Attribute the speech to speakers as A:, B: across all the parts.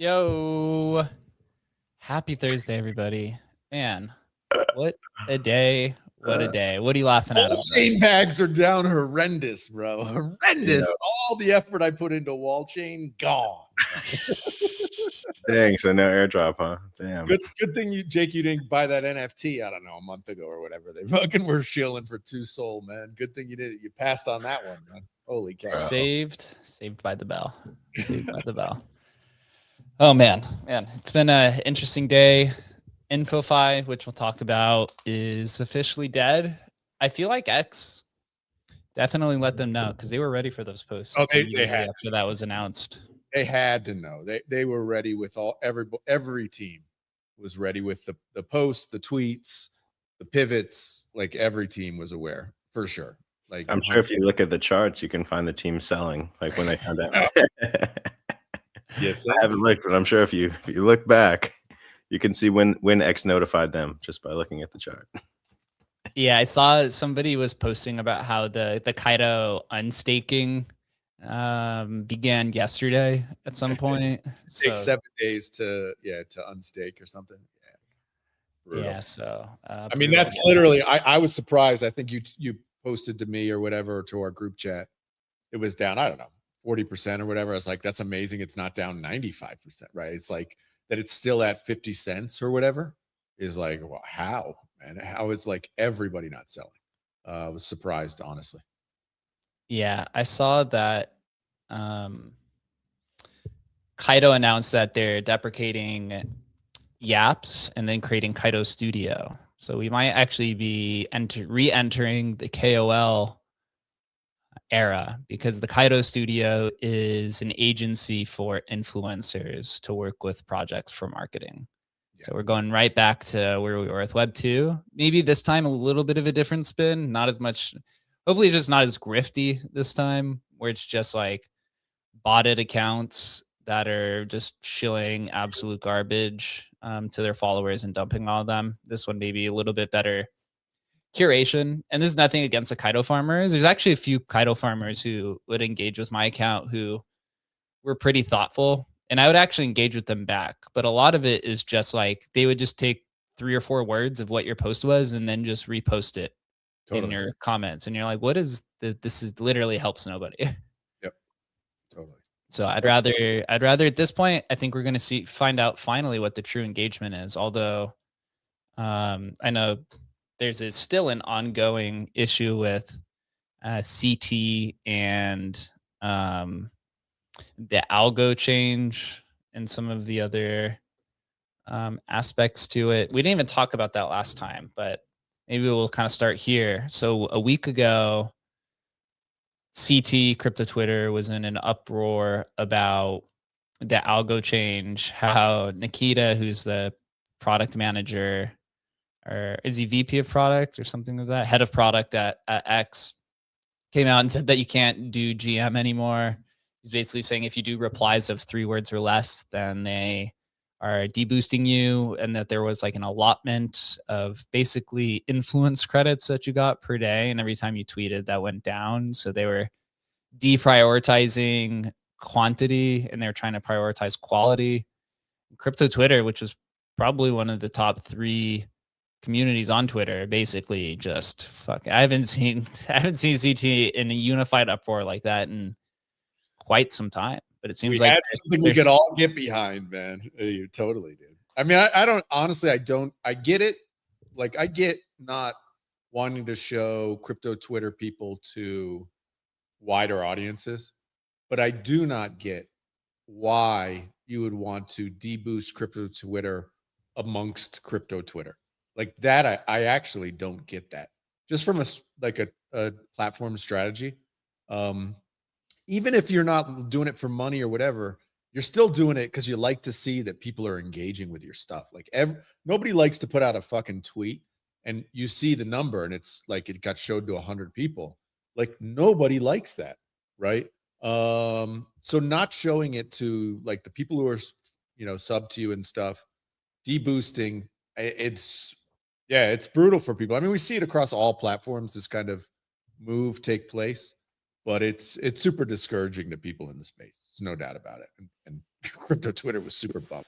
A: Yo, happy Thursday, everybody. Man, what a day. What a day. What are you laughing at?
B: Wall chain bags are down horrendous, bro. Horrendous.
C: Yeah.
B: All the effort I put into wall chain, gone.
C: Dang, so no airdrop, huh? Damn.
B: Good thing Jake, you didn't buy that NFT, I don't know, a month ago or whatever. They fucking were shilling for 2 SOL, man. Good thing you did it. You passed on that one, man. Holy cow.
A: Saved by the bell. Saved by the bell. Oh man, it's been an interesting day. InfoFi, which we'll talk about, is officially dead. I feel like X definitely let them know because they were ready for those posts.
B: Oh, they had
A: after that was announced.
B: They had to know. They were ready with every team was ready with the posts, the tweets, the pivots. Like every team was aware for sure. Like
C: I'm sure if you look at the charts, you can find the team selling. Like when they found out.
B: Yes,
C: I haven't looked, but I'm sure if you look back, you can see when X notified them just by looking at the chart.
A: Yeah, I saw somebody was posting about how the Kaido unstaking began yesterday at some point.
B: It takes 7 days to unstake or something.
A: Yeah, so
B: I mean that's literally I was surprised. I think you posted to me or whatever to our group chat. It was down, I don't know, 40% or whatever. I was like, that's amazing. It's not down 95%, right? It's like that it's still at 50 cents or whatever is like, well, how, man? How is like everybody not selling? I was surprised, honestly.
A: Yeah, I saw that Kaido announced that they're deprecating Yaps and then creating Kaido Studio. So we might actually be re-entering the KOL era because the Kaido Studio is an agency for influencers to work with projects for marketing. Yeah. So we're going right back to where we were with Web 2. Maybe this time a little bit of a different spin, not as much. Hopefully it's just not as grifty this time, where it's just like botted accounts that are just shilling absolute garbage to their followers and dumping all of them. This one maybe a little bit better curation, and this is nothing against the Kaido farmers. There's actually a few Kaido farmers who would engage with my account who were pretty thoughtful, and I would actually engage with them back. But a lot of it is just like they would just take 3 or 4 words of what your post was and then just repost it in
B: Totally.
A: your comments, and you're like, what is this is literally helps nobody.
B: Yep. Totally.
A: So I'd rather at this point, I think we're going to find out finally what the true engagement is. Although I know there's still an ongoing issue with CT and the algo change and some of the other aspects to it. We didn't even talk about that last time, but maybe we'll kind of start here. So a week ago, CT Crypto Twitter was in an uproar about the algo change, how Nikita, who's the product manager, or is he VP of product or something like that, head of product at X, came out and said that you can't do GM anymore. He's basically saying if you do replies of 3 words or less, then they are deboosting you, and that there was like an allotment of basically influence credits that you got per day, and every time you tweeted that went down. So they were deprioritizing quantity and they're trying to prioritize quality. Crypto Twitter, which was probably one of the top 3 communities on Twitter, basically just fuck. I haven't seen CT in a unified uproar like that in quite some time. But it seems like
B: that's something we could all get behind, man. You totally did. I mean, I don't honestly, I get it. Like, I get not wanting to show crypto Twitter people to wider audiences, but I do not get why you would want to deboost crypto Twitter amongst crypto Twitter. Like that, I actually don't get that. Just from a platform strategy. Even if you're not doing it for money or whatever, you're still doing it because you like to see that people are engaging with your stuff. Like nobody likes to put out a fucking tweet and you see the number and it's like it got showed to 100 people. Like nobody likes that, right? So not showing it to like the people who are sub to you and stuff, deboosting, it's brutal for people. I mean, we see it across all platforms, this kind of move take place. But it's super discouraging to people in the space. There's no doubt about it. And crypto Twitter was super bummed.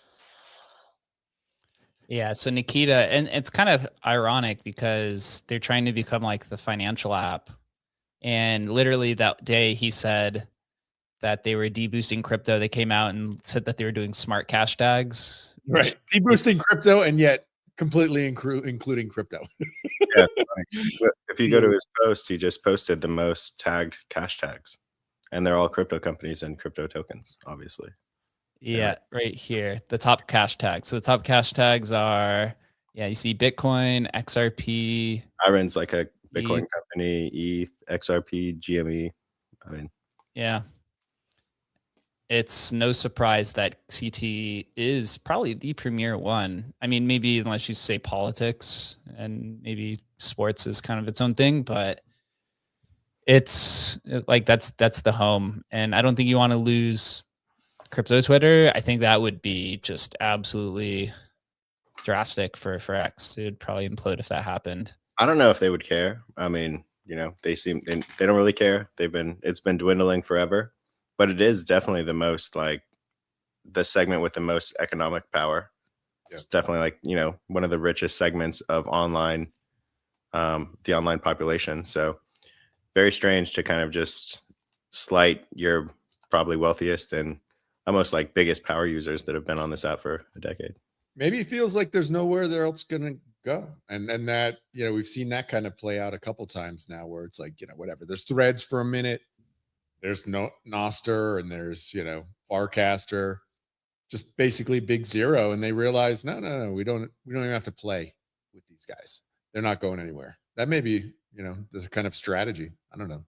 A: Yeah, so Nikita, and it's kind of ironic because they're trying to become like the financial app. And literally that day he said that they were deboosting crypto. They came out and said that they were doing smart cash tags.
B: Right. Deboosting crypto and yet completely including crypto.
C: Yeah. If you go to his post, he just posted the most tagged cash tags, and they're all crypto companies and crypto tokens, obviously.
A: Yeah, right here, the top cash tags. So the top cash tags are, you see Bitcoin, XRP.
C: Iron's like a Bitcoin company, ETH, XRP, GME. I mean,
A: yeah. It's no surprise that CT is probably the premier one. I mean, maybe unless you say politics and maybe sports is kind of its own thing, but it's like that's the home. And I don't think you want to lose crypto Twitter. I think that would be just absolutely drastic for X. It would probably implode if that happened.
C: I don't know if they would care. I mean, they don't really care. It's been dwindling forever. But it is definitely the most like the segment with the most economic power. Yeah. It's definitely like, one of the richest segments of the online population. So very strange to kind of just slight your probably wealthiest and almost like biggest power users that have been on this app for a decade.
B: Maybe it feels like there's nowhere there else going to go. And that, we've seen that kind of play out a couple times now where it's like, whatever. There's Threads for a minute. There's Nostr and there's, Farcaster, just basically big zero. And they realize, no, we don't even have to play with these guys. They're not going anywhere. That may be, there's a kind of strategy. I don't know.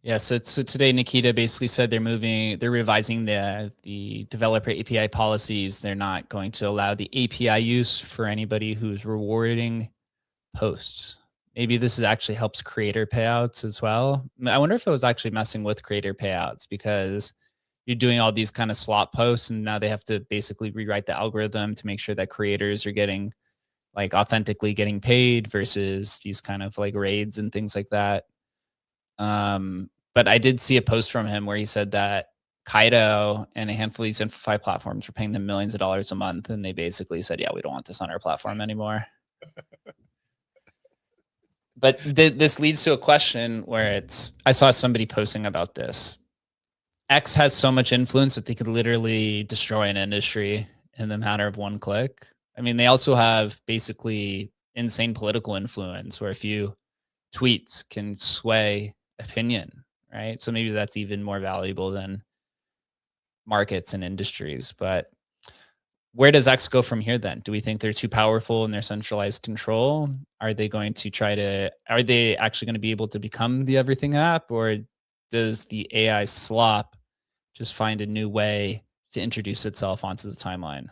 A: Yeah. So today, Nikita basically said they're revising the developer API policies. They're not going to allow the API use for anybody who's rewarding posts. Maybe this actually helps creator payouts as well. I wonder if it was actually messing with creator payouts because you're doing all these kind of slot posts and now they have to basically rewrite the algorithm to make sure that creators are getting like authentically getting paid versus these kind of like raids and things like that. But I did see a post from him where he said that Kaido and a handful of these InfoFi platforms were paying them millions of dollars a month, and they basically said, "Yeah, we don't want this on our platform anymore." But this leads to a question where I saw somebody posting about this. X has so much influence that they could literally destroy an industry in the matter of one click. I mean, they also have basically insane political influence where a few tweets can sway opinion, right? So maybe that's even more valuable than markets and industries. But where does X go from here then? Do we think they're too powerful in their centralized control? Are they actually going to be able to become the everything app, or does the AI slop just find a new way to introduce itself onto the timeline?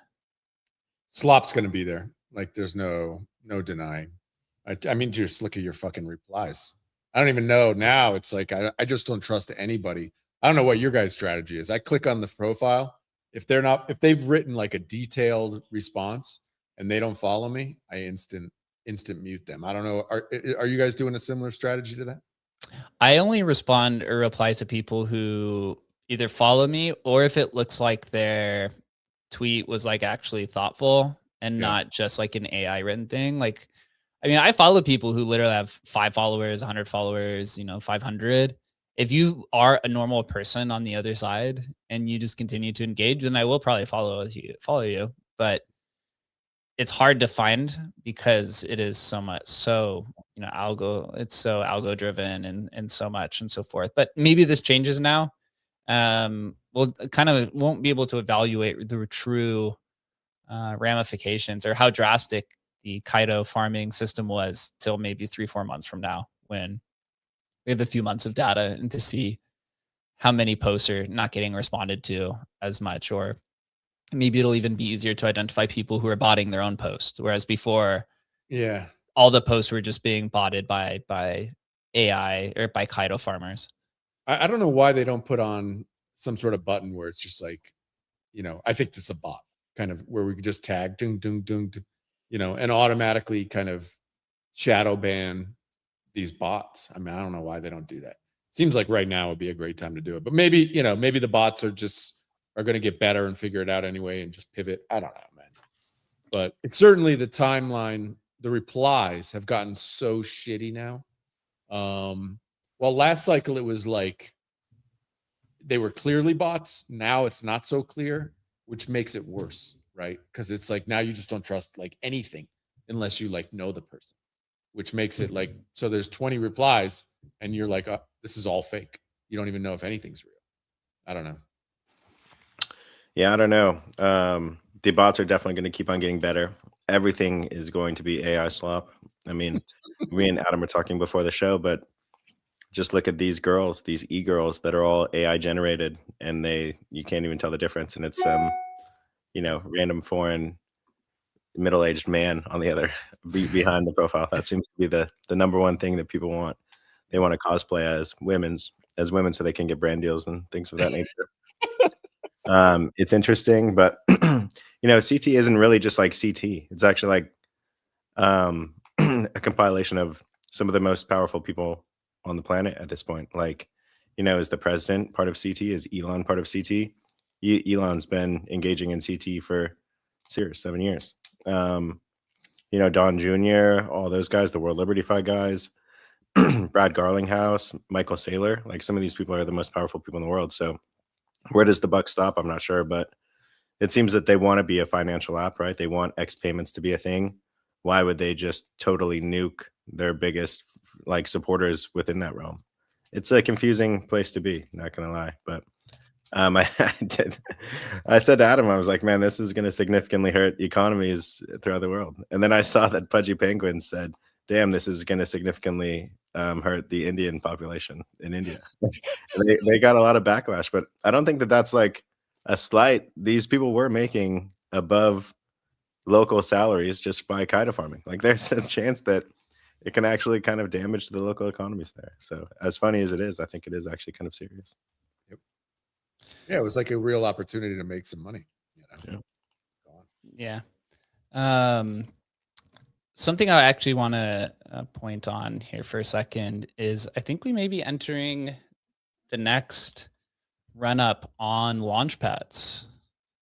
B: Slop's going to be there. Like there's no denying. I mean, just look at your fucking replies. I don't even know now. It's like I just don't trust anybody. I don't know what your guys' strategy is. I click on the profile. If they've written like a detailed response and they don't follow me, I instant mute them. I don't know. Are you guys doing a similar strategy to that?
A: I only respond or reply to people who either follow me, or if it looks like their tweet was like actually thoughtful and not just like an AI written thing. Like, I mean, I follow people who literally have 5 followers, 100 followers, 500. If you are a normal person on the other side and you just continue to engage, then I will probably follow you. But it's hard to find because it is it's so algo driven and so much and so forth. But maybe this changes now. We'll kind of won't be able to evaluate the true ramifications or how drastic the Kaido farming system was till maybe 3-4 months from now, when we have a few months of data and to see how many posts are not getting responded to as much, or maybe it'll even be easier to identify people who are botting their own post. Whereas before, all the posts were just being botted by AI or by Kaido farmers.
B: I don't know why they don't put on some sort of button where it's just like, I think this is a bot kind of where we could just tag dung, dung, dung, and automatically kind of shadow ban these bots. I mean, I don't know why they don't do that. Seems like right now would be a great time to do it, but maybe the bots are going to get better and figure it out anyway and just pivot. I don't know, man. But it's certainly the timeline, the replies have gotten so shitty now. Well, last cycle it was like they were clearly bots. Now it's not so clear, which makes it worse, right? Because it's like now you just don't trust like anything unless you like know the person, which makes it like, so there's 20 replies and you're like, oh, this is all fake. You don't even know if anything's real. I don't know.
C: Yeah, I don't know. The bots are definitely going to keep on getting better. Everything is going to be AI slop. I mean, me and Adam were talking before the show, but just look at these girls, these e-girls that are all AI generated, and you can't even tell the difference. And it's random foreign middle-aged man on the other behind the profile. That seems to be the number one thing that people want. They want to cosplay as women so they can get brand deals and things of that nature. It's interesting, but CT isn't really just like CT. It's actually like a compilation of some of the most powerful people on the planet at this point. Like, is the president part of CT? Is Elon part of CT? Elon's been engaging in CT for 7 years. Don Jr., all those guys, the World Liberty Fight guys, Brad Garlinghouse, Michael Saylor, like some of these people are the most powerful people in the world. So where does the buck stop? I'm not sure, but it seems that they want to be a financial app, right? They want X payments to be a thing. Why would they just totally nuke their biggest like supporters within that realm? It's a confusing place to be, not gonna lie. But I said to Adam, I was like, man, this is going to significantly hurt economies throughout the world. And then I saw that Pudgy Penguin said, damn, this is going to significantly hurt the Indian population in India. they got a lot of backlash, but I don't think that that's like a slight. These people were making above local salaries just by Kaido farming. Like there's a chance that it can actually kind of damage the local economies there. So as funny as it is, I think it is actually kind of serious.
B: Yeah, it was like a real opportunity to make some money.
A: Yeah. something I actually want to point on here for a second is I think we may be entering the next run up on launch pads.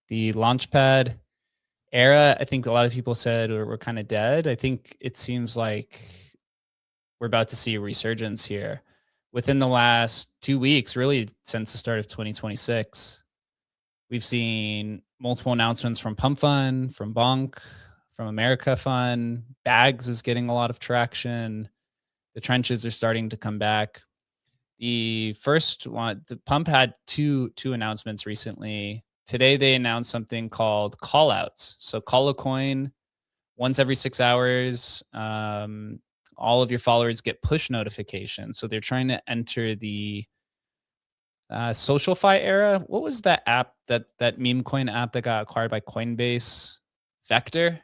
A: The launchpad era, I think a lot of people said we're kind of dead. I think it seems like we're about to see a resurgence here within the last 2 weeks, really since the start of 2026. We've seen multiple announcements from Pump Fun, from Bonk, from America Fun. Bags is getting a lot of traction. The trenches are starting to come back. The first one, the Pump had two announcements recently. Today they announced something called call outs. So call a coin once every 6 hours. All of your followers get push notifications. So they're trying to enter the SocialFi era. What was that app, that meme coin app that got acquired by Coinbase? Vector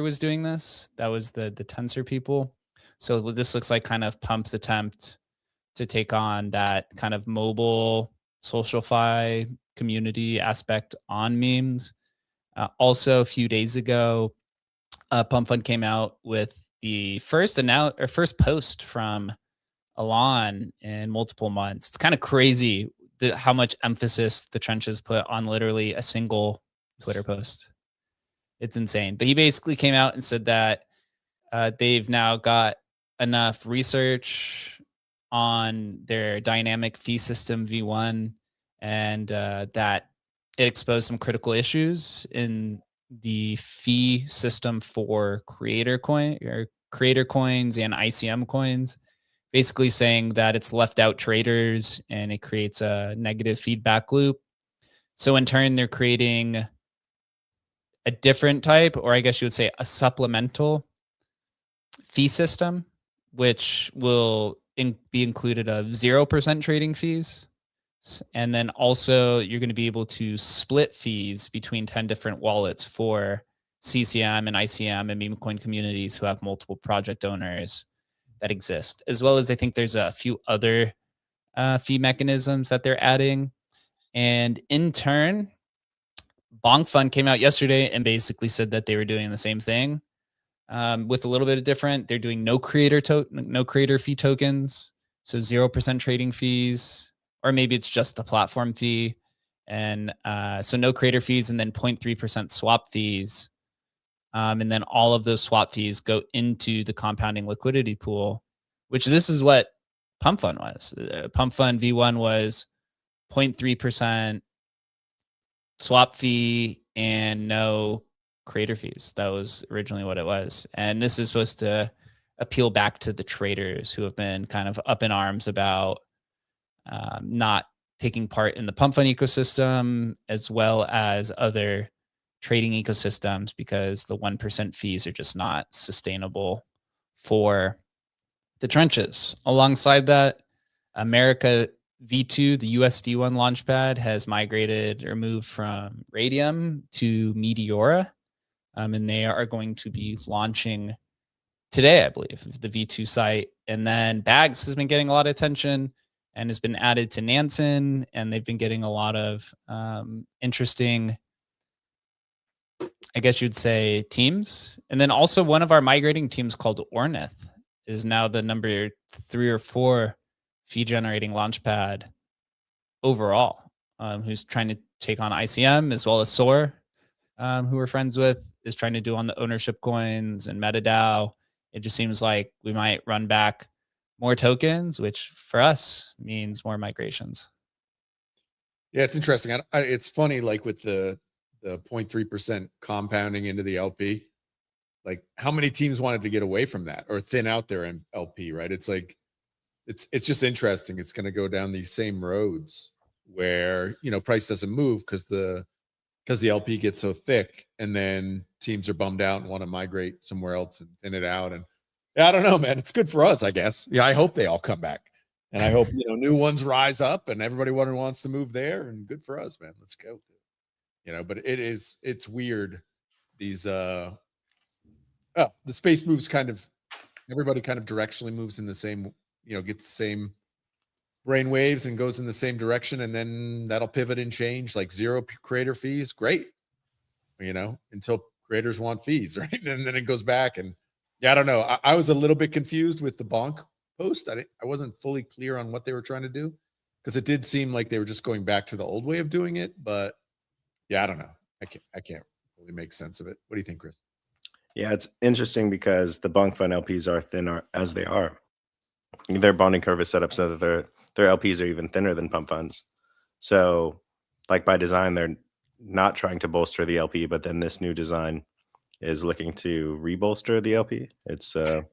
A: was doing this. That was the Tensor people. So this looks like kind of Pump's attempt to take on that kind of mobile SocialFi community aspect on memes. Also, a few days ago, Pump Fund came out with the first post from Elon in multiple months. It's kind of crazy how much emphasis the trenches put on literally a single Twitter post. It's insane. But he basically came out and said that they've now got enough research on their dynamic fee system V1, and that it exposed some critical issues in the fee system for creator coins and ICM coins, basically saying that it's left out traders and it creates a negative feedback loop. So in turn, they're creating a different type, or I guess you would say a supplemental fee system, which will be included of 0% trading fees. And then also you're going to be able to split fees between 10 different wallets for CCM and ICM and meme coin communities who have multiple project owners that exist, as well as I think there's a few other fee mechanisms that they're adding. And in turn, Bonk Fund came out yesterday and basically said that they were doing the same thing with a little bit of different. They're doing no creator fee tokens, so 0% trading fees, or maybe it's just the platform fee. And so no creator fees, and then 0.3% swap fees. And then all of those swap fees go into the compounding liquidity pool, which this is what Pump Fund was. Pump Fund V1 was 0.3% swap fee and no creator fees. That was originally what it was. And this is supposed to appeal back to the traders who have been kind of up in arms about not taking part in the Pump Fund ecosystem, as well as other trading ecosystems, because the 1% fees are just not sustainable for the trenches. Alongside that, America V2, the USD1 launchpad, has migrated or moved from Radium to Meteora. And they are going to be launching today, I believe, the V2 site. And then Bags has been getting a lot of attention and has been added to Nansen. And they've been getting a lot of interesting, I guess you'd say, teams. And then also one of our migrating teams called Ornith is now the number 3 or 4 fee generating launchpad overall, who's trying to take on ICM, as well as Soar, who we're friends with, is trying to do on the ownership coins and MetaDAO. It just seems like we might run back more tokens, which for us means more migrations.
B: Yeah, it's interesting. It's funny, like with the 0.3% compounding into the LP, like how many teams wanted to get away from that or thin out their LP, right? It's like, it's just interesting. It's going to go down these same roads where, price doesn't move because the LP gets so thick, and then teams are bummed out and want to migrate somewhere else and thin it out. And yeah, I don't know, man. It's good for us, I guess. Yeah, I hope they all come back, and I hope new ones rise up, and everybody wants to move there. And good for us, man. Let's go. But it's weird. These the space moves everybody kind of directionally moves in the same, gets the same brain waves and goes in the same direction, and then that'll pivot and change. Like 0 creator fees, great, until creators want fees, right? And then it goes back, and Yeah, I don't know. I was a little bit confused with the bonk post. I wasn't fully clear on what they were trying to do because it did seem like they were just going back to the old way of doing it. But yeah, I don't know. I can't really make sense of it. What do you think, Chris?
C: Yeah, it's interesting because the bunk fund LPs are thin as they are. Their bonding curve is set up so that their LPs are even thinner than pump funds. So, like by design, they're not trying to bolster the LP, but then this new design is looking to rebolster the LP. It's a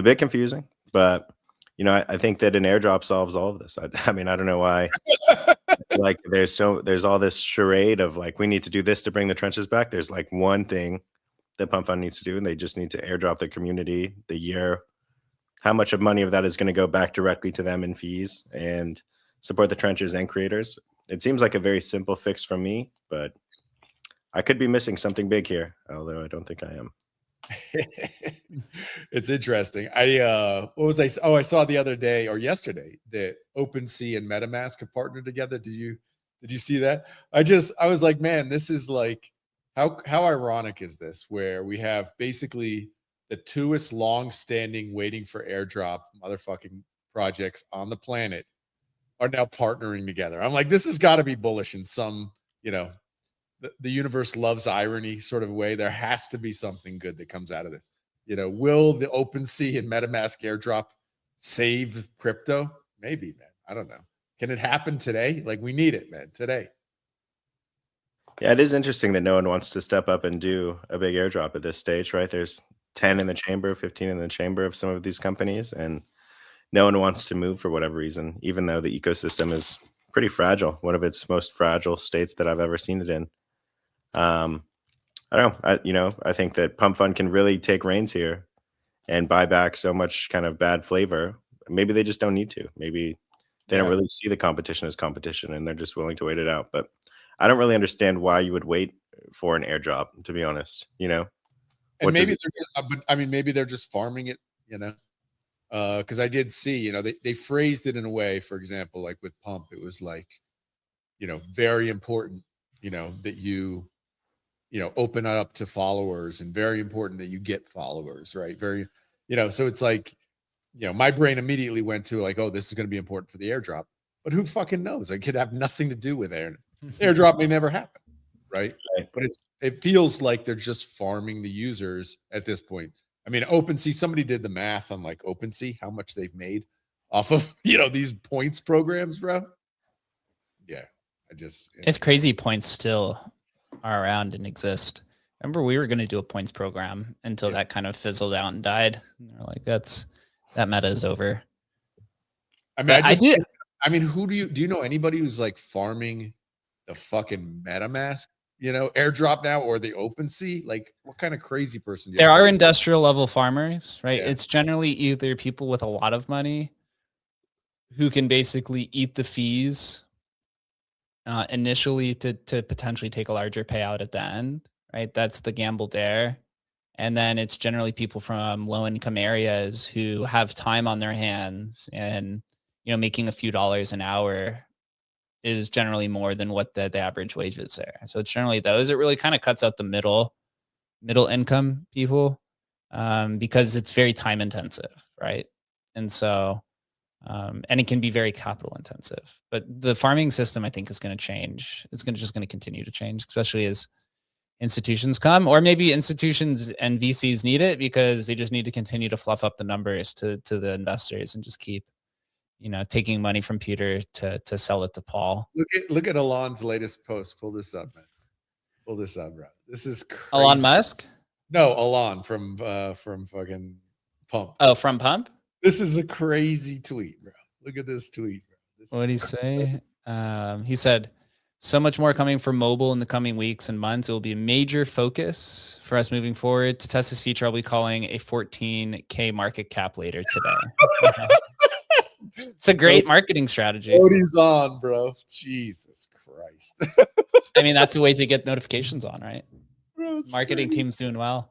C: bit confusing, but I think that an airdrop solves all of this. I mean, I don't know why. Like, there's all this charade of like we need to do this to bring the trenches back. There's like one thing that Pump Fund needs to do, and they just need to airdrop the community the year. How much of money of that is going to go back directly to them in fees and support the trenches and creators? It seems like a very simple fix from me, but I could be missing something big here, although I don't think I am.
B: It's interesting. What was I? Oh, I saw the other day or yesterday that OpenSea and MetaMask have partnered together. Did you see that? I was like, man, this is like how ironic is this? Where we have basically the twoest long-standing waiting for airdrop motherfucking projects on the planet are now partnering together. I'm like, this has got to be bullish in some, the universe loves irony sort of way. There has to be something good that comes out of this. Will the OpenSea and MetaMask airdrop save crypto? Maybe, man. I don't know. Can it happen today? Like, we need it, man, today.
C: Yeah, it is interesting that no one wants to step up and do a big airdrop at this stage, right? There's 10 in the chamber, 15 in the chamber of some of these companies, and no one wants to move for whatever reason, even though the ecosystem is pretty fragile, one of its most fragile states that I've ever seen it in. I don't know. I think that Pump Fund can really take reins here and buy back so much kind of bad flavor. Maybe they just don't need to. Maybe they don't really see the competition as competition and they're just willing to wait it out. But I don't really understand why you would wait for an airdrop, to be honest,
B: And maybe maybe they're just farming it, because I did see, they phrased it in a way, for example, like with Pump, it was like, very important, that you open it up to followers, and very important that you get followers, right? Very, so it's like, my brain immediately went to like, oh, this is going to be important for the airdrop, but who fucking knows? It could have nothing to do with airdrop may never happen, right? But it feels like they're just farming the users at this point. I mean, OpenSea, somebody did the math on like OpenSea, how much they've made off of, these points programs, bro. Yeah.
A: It's crazy points still are around and exist. Remember, we were going to do a points program until that kind of fizzled out and died. And they're like, that meta is over.
B: I mean, who do you know anybody who's like farming the fucking MetaMask, airdrop now, or the OpenSea? Like, what kind of crazy person?
A: There are industrial level farmers, right? Yeah. It's generally either people with a lot of money who can basically eat the fees initially to potentially take a larger payout at the end, right? That's the gamble there. And then it's generally people from low income areas who have time on their hands, and, making a few dollars an hour is generally more than what the average wage is there. So it's generally those. It really kind of cuts out the middle income people because it's very time intensive, right? And so and it can be very capital intensive. But the farming system, I think, is going to change. It's just going to continue to change, especially as institutions come, or maybe institutions and VCs need it because they just need to continue to fluff up the numbers to the investors and just keep, taking money from Peter to sell it to Paul.
B: Look at Elon's latest post. Pull this up, man. Pull this up, bro. This is crazy.
A: Elon Musk?
B: No, Elon from fucking Pump.
A: Oh, from Pump?
B: This is a crazy tweet, bro. Look at this tweet, bro.
A: What did he say? He said, so much more coming for mobile in the coming weeks and months. It will be a major focus for us moving forward. To test this feature, I'll be calling a 14K market cap later today. It's a great marketing strategy.
B: Cody's on, bro. Jesus Christ.
A: I mean, that's a way to get notifications on, right?
B: Bro,
A: marketing team's doing well.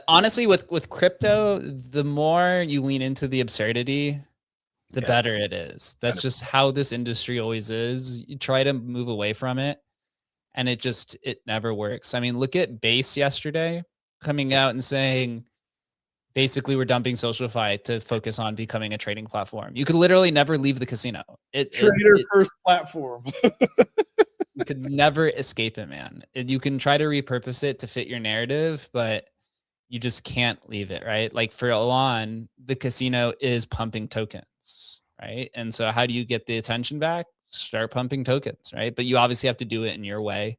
A: Honestly, with crypto, the more you lean into the absurdity, the better it is. That's just how this industry always is. You try to move away from it, and it never works. I mean, look at Base yesterday coming out and saying Basically, we're dumping SocialFi to focus on becoming a trading platform. You could literally never leave the casino.
B: Trader first platform.
A: You could never escape it, man. You can try to repurpose it to fit your narrative, but you just can't leave it, right? Like for Elon, the casino is pumping tokens, right? And so how do you get the attention back? Start pumping tokens, right? But you obviously have to do it in your way.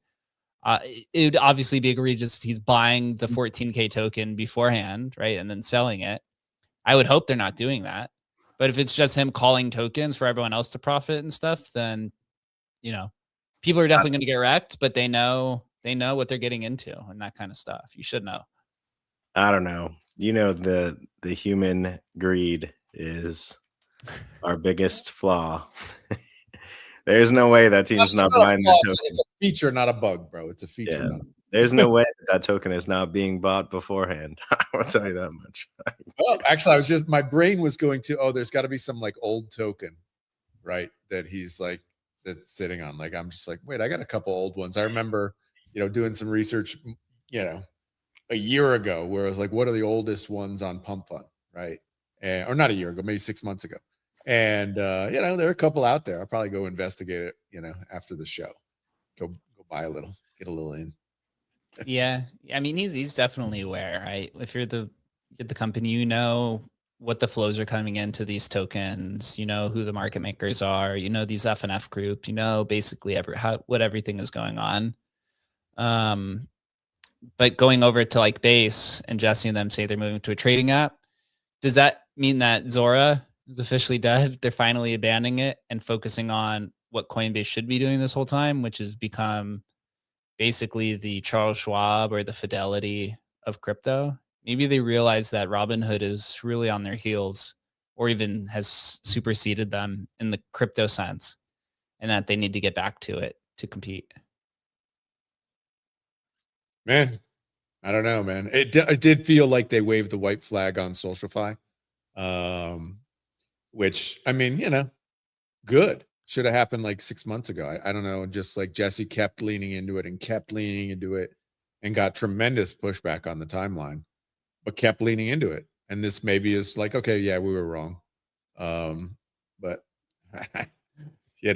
A: It would obviously be egregious if he's buying the 14K token beforehand, right? And then selling it. I would hope they're not doing that. But if it's just him calling tokens for everyone else to profit and stuff, then, you know, people are definitely going to get wrecked, but they know what they're getting into and that kind of stuff. You should know.
C: I don't know. You know, the human greed is our biggest flaw. There's no way that team's not buying the token.
B: It's a feature, not a bug, bro. It's a feature.
C: Yeah. There's no way that token is not being bought beforehand. I'll tell you that much.
B: Well, actually, my brain was going to, there's got to be some like old token, right? That he's like, that's sitting on. Like, I'm just like, wait, I got a couple old ones. I remember, doing some research, a year ago where I was like, what are the oldest ones on Pump Fund, right? Or not a year ago, maybe 6 months ago. And there are a couple out there. I'll probably go investigate it, after the show. Go buy a little, get a little in.
A: Yeah. I mean, he's definitely aware, right? If you're the company, you know what the flows are coming into these tokens, you know who the market makers are, you know these FNF groups, you know basically what everything is going on. But going over to like Base and Jesse and them say they're moving to a trading app, does that mean that Zora is officially dead? They're finally abandoning it and focusing on what Coinbase should be doing this whole time, which has become basically the Charles Schwab or the Fidelity of crypto. Maybe they realize that Robinhood is really on their heels or even has superseded them in the crypto sense and that they need to get back to it to compete.
B: Man, I don't know, man. It did feel like they waved the white flag on SocialFi, which, I mean, good. Should have happened like 6 months ago. I don't know. Just like Jesse kept leaning into it and got tremendous pushback on the timeline, but kept leaning into it. And this maybe is like, okay, yeah, we were wrong. But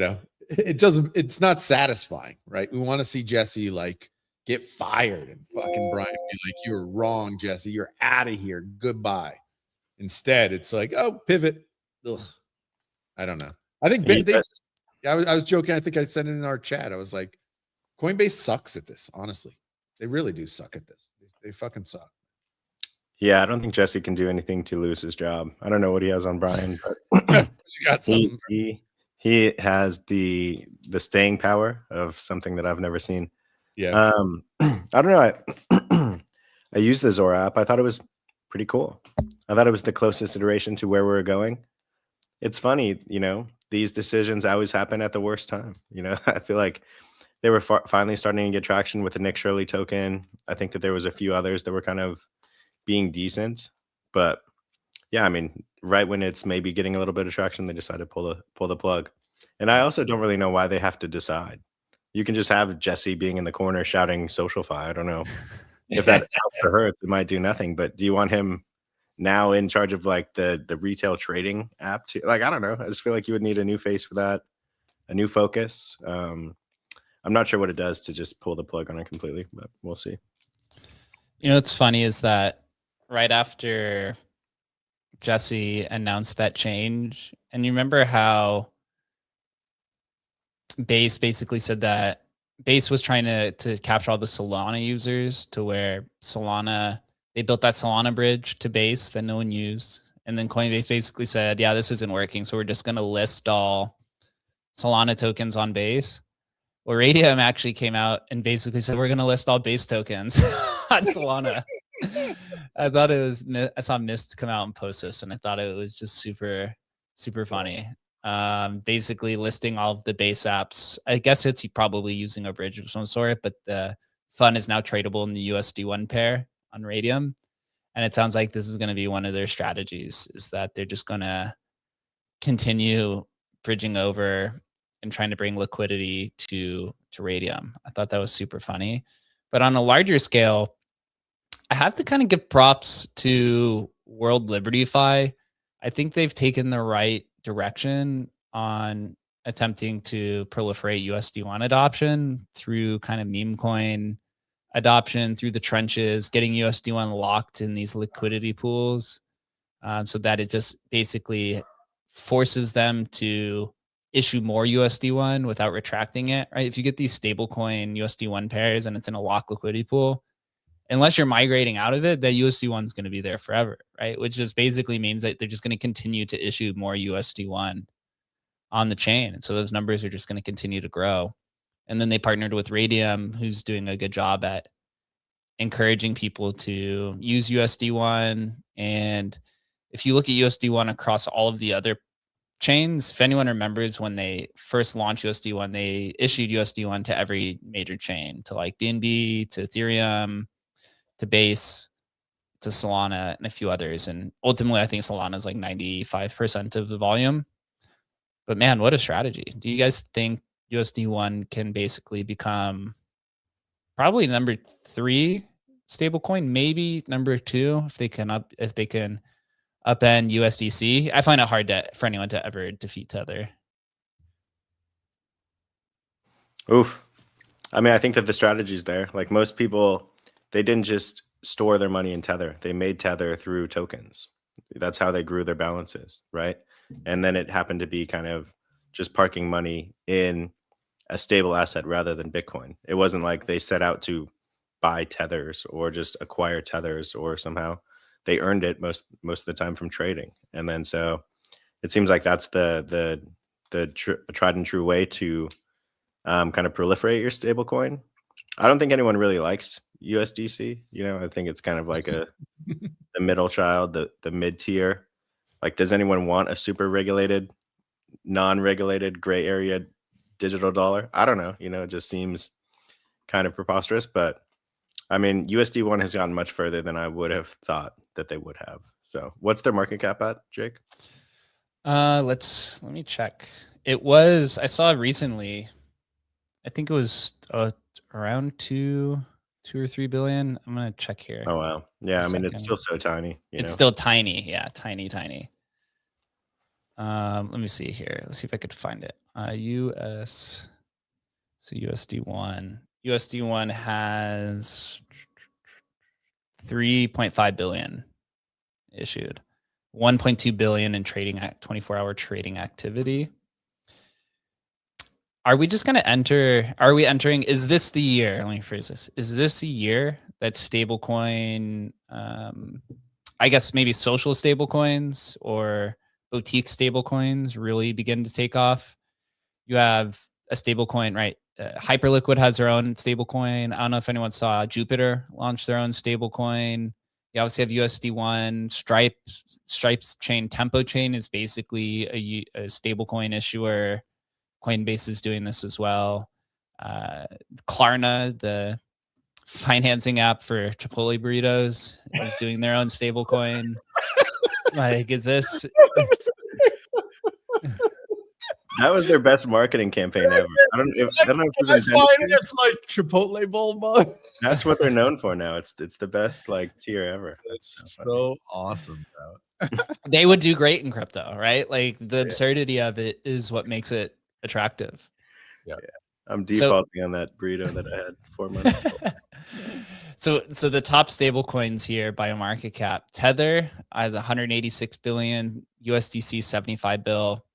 B: it's not satisfying, right? We want to see Jesse like get fired and fucking Brian be like, you were wrong, Jesse. You're out of here. Goodbye. Instead, it's like, oh, pivot. Ugh. I don't know. I think I was joking. I think I said it in our chat. I was like, Coinbase sucks at this. Honestly, they really do suck at this. They fucking suck.
C: Yeah, I don't think Jesse can do anything to lose his job. I don't know what he has on Brian, but he has the staying power of something that I've never seen.
B: Yeah.
C: I don't know. I used the Zora app. I thought it was pretty cool. I thought it was the closest iteration to where we're going. It's funny, these decisions always happen at the worst time. I feel like they were finally starting to get traction with the Nick Shirley token. I think that there was a few others that were kind of being decent, but yeah, I mean, right when it's maybe getting a little bit of traction, they decide to pull the plug. And I also don't really know why they have to decide. You can just have Jesse being in the corner shouting SocialFi. I don't know if that helps or hurts. It might do nothing, but do you want him now in charge of like the retail trading app too? Like, I don't know. I just feel like you would need a new face for that, a new focus. I'm not sure what it does to just pull the plug on it completely, but we'll see.
A: What's funny is that right after Jesse announced that change, and you remember how Base basically said that Base was trying to capture all the Solana users to where they built that Solana bridge to Base that no one used. And then Coinbase basically said, yeah, this isn't working. So we're just going to list all Solana tokens on Base. Well, Raydium actually came out and basically said, we're going to list all Base tokens on Solana. I saw Mist come out and post this, and I thought it was just super, super funny. Basically listing all of the Base apps. I guess it's probably using a bridge of some sort, but the fund is now tradable in the USD1 pair on Raydium. And it sounds like this is going to be one of their strategies, is that they're just going to continue bridging over and trying to bring liquidity to Raydium. I thought that was super funny. But on a larger scale, I have to kind of give props to World Liberty Fi, I think they've taken the right direction on attempting to proliferate USD1 adoption through kind of meme coin adoption through the trenches, getting USD1 locked in these liquidity pools, so that it just basically forces them to issue more USD1 without retracting it, right? If you get these stablecoin USD1 pairs and it's in a locked liquidity pool, unless you're migrating out of it, that USD1 is going to be there forever, right? Which just basically means that they're just going to continue to issue more USD1 on the chain. And so those numbers are just going to continue to grow. And then they partnered with Radium, who's doing a good job at encouraging people to use USD1. And if you look at USD1 across all of the other chains, if anyone remembers when they first launched USD1, they issued USD1 to every major chain, to like BNB, to Ethereum, to Base, to Solana, and a few others. And ultimately, I think Solana is like 95% of the volume. But man, what a strategy. Do you guys think USD1 can basically become probably number 3 stablecoin, maybe number 2 if they can upend USDC? I find it hard for anyone to ever defeat Tether.
C: Oof. I mean, I think that the strategy is there. Like most people, they didn't just store their money in Tether. They made Tether through tokens. That's how they grew their balances, right? And then it happened to be kind of just parking money in a stable asset rather than Bitcoin. It wasn't like they set out to buy tethers or just acquire tethers, or somehow they earned it most of the time from trading. And then so it seems like that's the tried and true way to kind of proliferate your stable coin. I don't think anyone really likes USDC. You know, I think it's kind of like the middle child, the mid tier. Like, does anyone want a super regulated, non-regulated gray area digital dollar? I don't know. You know, it just seems kind of preposterous. But I mean, USD1 has gotten much further than I would have thought that they would have. So what's their market cap at, Jake?
A: Let me check. It was, I saw recently, I think it was around 2 or 3 billion. I'm gonna check here.
C: Oh wow. Yeah, I mean, it's still so tiny.
A: It's still tiny. Yeah, tiny. Let me see here. Let's see if I could find it. USD1. USD1 has 3.5 billion issued, 1.2 billion in trading at 24-hour trading activity. Are we just going to enter? Are we entering? Is this the year? Let me phrase this. Is this the year that stablecoin, I guess maybe social stablecoins or boutique stablecoins really begin to take off? You have a stablecoin, right? Hyperliquid has their own stablecoin. I don't know if anyone saw Jupiter launch their own stablecoin. You obviously have USD1. Stripe's chain, Tempo chain, is basically a stablecoin issuer. Coinbase is doing this as well. Klarna, the financing app for Chipotle burritos, is doing their own stablecoin. Like, is this?
C: That was their best marketing campaign ever. I don't know if
B: it's like Chipotle bowl mug.
C: That's what they're known for now. It's the best like tier ever. That's
B: so awesome, bro.
A: They would do great in crypto, right? Like the absurdity of it is what makes it attractive.
B: Yeah.
C: I'm defaulting on that burrito that I had 4 months ago.
A: So the top stable coins here by market cap: Tether has 186 billion, USDC 75 bill,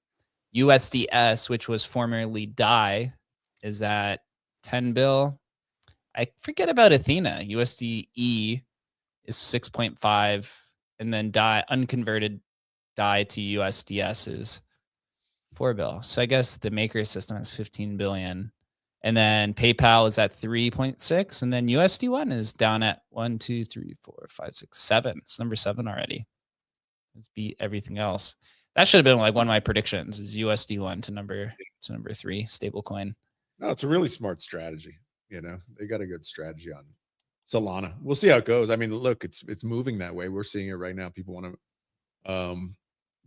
A: USDS, which was formerly DAI, is at 10 bill. I forget about Athena. USDE is 6.5, and then DAI, unconverted DAI to USDS, is 4 bill. So I guess the maker system has 15 billion. And then PayPal is at 3.6. And then USD1 is down at 1, 2, 3, 4, 5, 6, 7. It's number 7 already. It's beat everything else. That should have been like one of my predictions, is USD1 to number 3 stablecoin.
B: No, it's a really smart strategy. You know, they got a good strategy on Solana. We'll see how it goes. I mean, look, it's moving that way. We're seeing it right now. People want to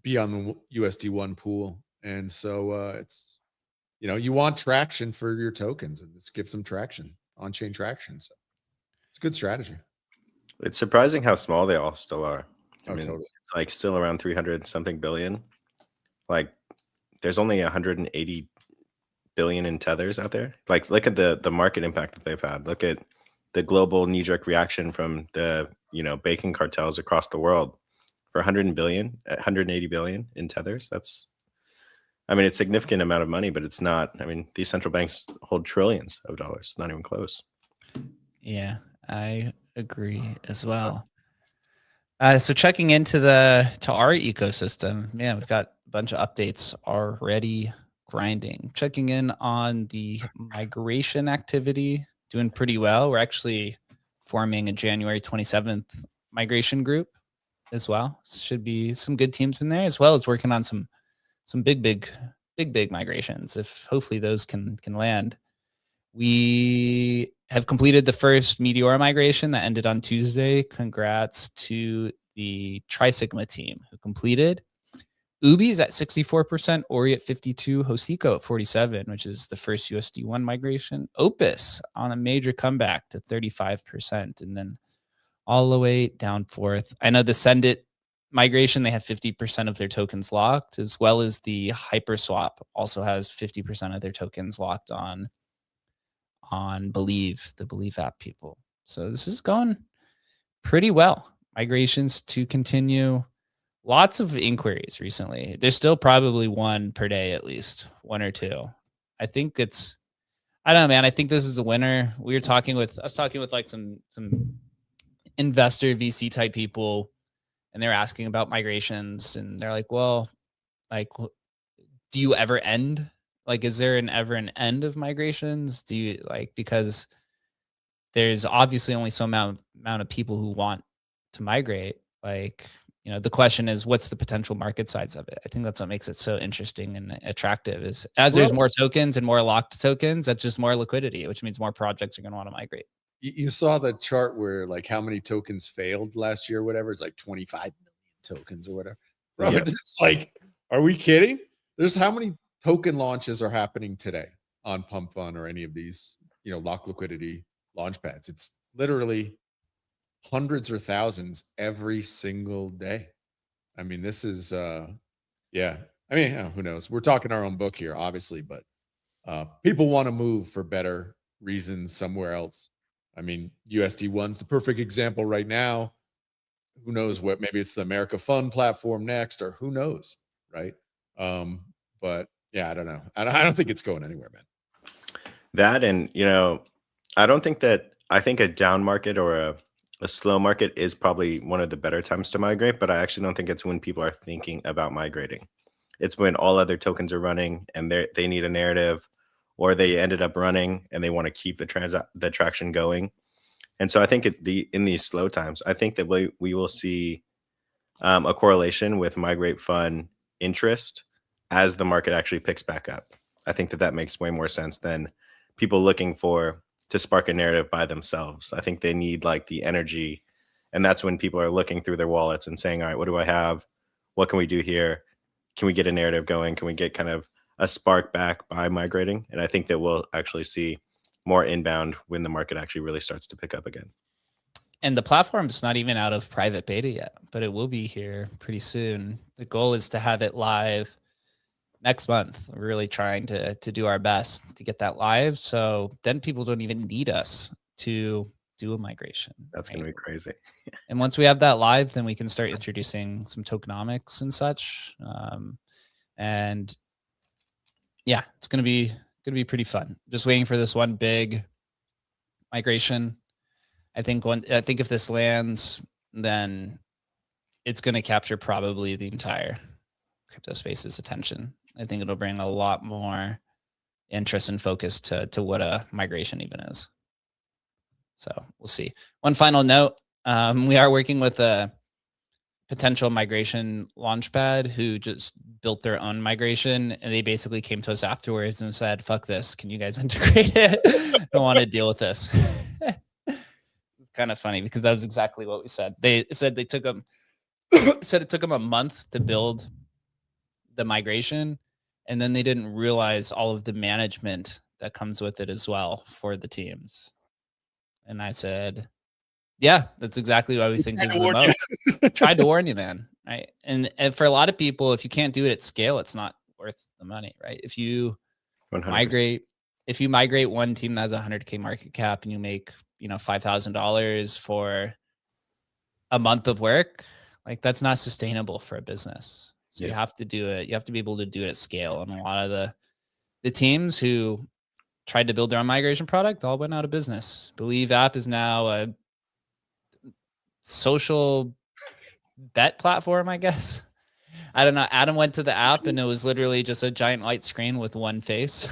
B: be on the USD1 pool. And so it's, you know, you want traction for your tokens, and this gives them traction, on-chain traction. So it's a good strategy.
C: It's surprising how small they all still are. I
B: Oh,
C: mean,
B: totally.
C: it's like still around 300 something billion. Like there's only 180 billion in tethers out there. Like look at the market impact that they've had. Look at the global knee-jerk reaction from the, baking cartels across the world for 180 billion in tethers. That's, I mean, it's a significant amount of money, but it's not, I mean, these central banks hold trillions of dollars, not even close.
A: Yeah, I agree as well. So checking into our ecosystem, man, we've got a bunch of updates already grinding. Checking in on the migration activity, doing pretty well. We're actually forming a January 27th migration group as well. Should be some good teams in there, as well as working on some big migrations. If hopefully those can land. We have completed the first Meteora migration that ended on Tuesday. Congrats to the Trisigma team who completed. Ubi's at 64%, Ori at 52%, Hosiko at 47%, which is the first USD1 migration. Opus on a major comeback to 35%, and then all the way down fourth. I know the Sendit migration, they have 50% of their tokens locked, as well as the Hyperswap also has 50% of their tokens locked on Believe, the Believe app people. So this is going pretty well. Migrations to continue. Lots of inquiries recently. There's still probably one per day, at least one or two. I think it's, I don't know, man. I think this is a winner. I was talking with like some investor VC type people, and they're asking about migrations, and they're like, well, like, do you ever end? Like, is there ever an end of migrations? Do you because there's obviously only so amount of people who want to migrate. The question is, what's the potential market size of it? I think that's what makes it so interesting and attractive is as there's more tokens and more locked tokens, that's just more liquidity, which means more projects are going to want to migrate.
B: You saw the chart where like how many tokens failed last year, whatever. It's like 25 million tokens or whatever. Bro,
C: Yes.
B: it's like, are we kidding? There's how many token launches are happening today on Pump Fund or any of these, lock liquidity launch pads. It's literally hundreds or thousands every single day. I mean, this is yeah. I mean, who knows? We're talking our own book here, obviously, but people want to move for better reasons somewhere else. I mean, USD1's the perfect example right now. Who knows what? Maybe it's the America Fund platform next, or who knows, right? But yeah, I don't know. I don't think it's going anywhere, man.
C: That, and I think a down market or a slow market is probably one of the better times to migrate, but I actually don't think it's when people are thinking about migrating. It's when all other tokens are running and they need a narrative, or they ended up running and they want to keep the traction going. And so I think in these slow times, I think that we will see a correlation with migrate fund interest as the market actually picks back up. I think that makes way more sense than people looking to spark a narrative by themselves. I think they need like the energy, and that's when people are looking through their wallets and saying, all right, what do I have? What can we do here? Can we get a narrative going? Can we get kind of a spark back by migrating? And I think that we'll actually see more inbound when the market actually really starts to pick up again.
A: And the platform's not even out of private beta yet, but it will be here pretty soon. The goal is to have it live next month. We're really trying to do our best to get that live. So then people don't even need us to do a migration.
C: That's going to be crazy.
A: And once we have that live, then we can start introducing some tokenomics and such. And yeah, it's going to be pretty fun. Just waiting for this one big migration. I think if this lands, then it's going to capture probably the entire crypto space's attention. I think it'll bring a lot more interest and focus to what a migration even is. So we'll see. One final note, we are working with a potential migration launchpad who just built their own migration, and they basically came to us afterwards and said, fuck this, can you guys integrate it? I don't want to deal with this. It's kind of funny because that was exactly what we said. They said it took them a month to build the migration, and then they didn't realize all of the management that comes with it as well for the teams. And I said, yeah, that's exactly why we think this is the most. Tried to warn you, man. Right. And for a lot of people, if you can't do it at scale, it's not worth the money, right? If you
C: 100%.
A: migrate one team that has 100K market cap and you make, $5,000 for a month of work, like that's not sustainable for a business. So you
C: Yeah.
A: have to do it. You have to be able to do it at scale. And a lot of the teams who tried to build their own migration product all went out of business. Believe app is now a social bet platform, I guess. I don't know. Adam went to the app and it was literally just a giant white screen with one face.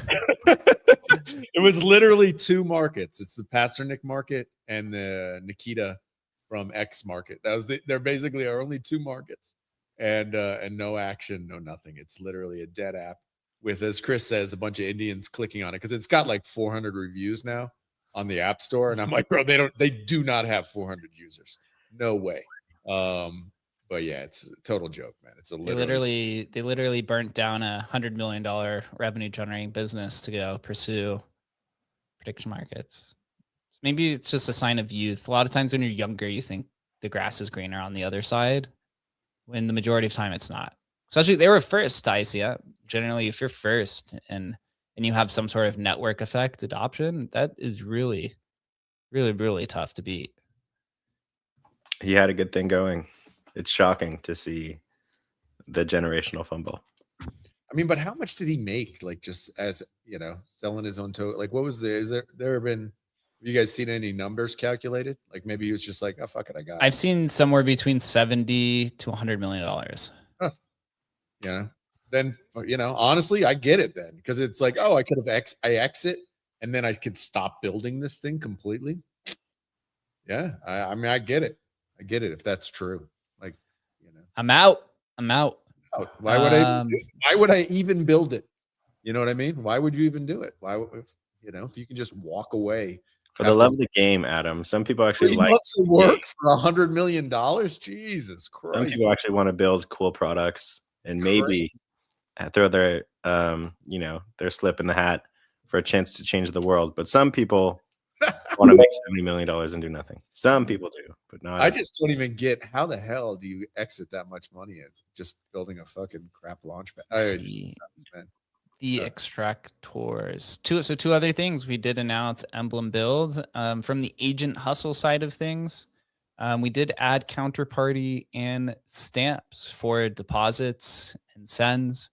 B: It was literally two markets. It's the Pasternak market and the Nikita from X market. They're basically our only two markets, and no action, no nothing. It's literally a dead app with, as Chris says, a bunch of Indians clicking on it because it's got like 400 reviews now on the App Store, and I'm like, bro, they do not have 400 users. No way. But yeah, it's a total joke, man. It's a
A: They literally burnt down $100 million revenue generating business to go pursue prediction markets. Maybe it's just a sign of youth. A lot of times when you're younger, you think the grass is greener on the other side, when the majority of time it's not. Especially they were first to ICM. Generally, if you're first and you have some sort of network effect adoption, that is really, really, really tough to beat.
C: He had a good thing going. It's shocking to see the generational fumble.
B: I mean, but how much did he make? Like, just as selling his own token. Like, what was there been? Have you guys seen any numbers calculated? Like, maybe he was just like, "Oh fuck it, I got it."
A: I've seen somewhere between $70 to $100 million.
B: Then honestly, I get it then, because it's like, oh, I could have I exit and then I could stop building this thing completely. Yeah, I mean, I get it. I get it if that's true. Like,
A: I'm out.
B: Why would I even build it? You know what I mean? Why would you even do it? Why if you can just walk away
C: for the love of the game, Adam? Some people actually
B: 3
C: like
B: months of work for $100 million. Jesus Christ!
C: Some people actually want to build cool products and maybe throw their their slip in the hat for a chance to change the world. But some people want to make $70 million and do nothing. Some people do, but not.
B: I just don't even get, how the hell do you exit that much money at just building a fucking crap launch pad?
A: The extractors. Two other things. We did announce Emblem Build from the agent hustle side of things. We did add counterparty and stamps for deposits and sends.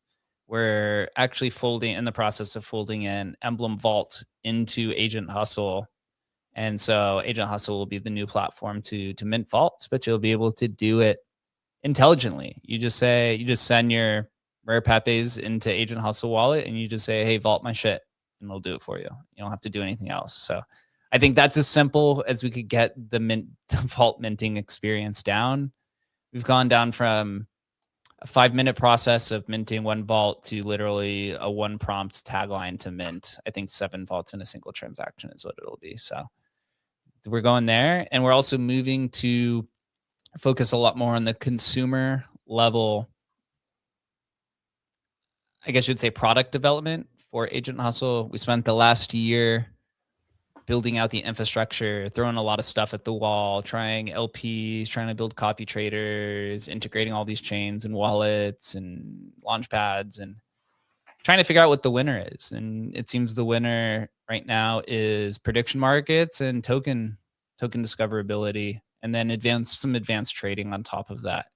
A: We're actually in the process of folding in Emblem Vault into Agent Hustle. And so Agent Hustle will be the new platform to mint vaults, but you'll be able to do it intelligently. You just send your Rare Pepes into Agent Hustle wallet and you just say, hey, vault my shit, and it'll do it for you. You don't have to do anything else. So I think that's as simple as we could get the vault minting experience down. We've gone down from a 5-minute process of minting one vault to literally a 1 prompt tagline to mint. I think 7 vaults in a single transaction is what it'll be. So we're going there, and we're also moving to focus a lot more on the consumer level, I guess you'd say, product development for Agent Hustle. We spent the last year building out the infrastructure, throwing a lot of stuff at the wall, trying LPs, trying to build copy traders, integrating all these chains and wallets and launch pads, and trying to figure out what the winner is. And it seems the winner right now is prediction markets and token discoverability, and then some advanced trading on top of that.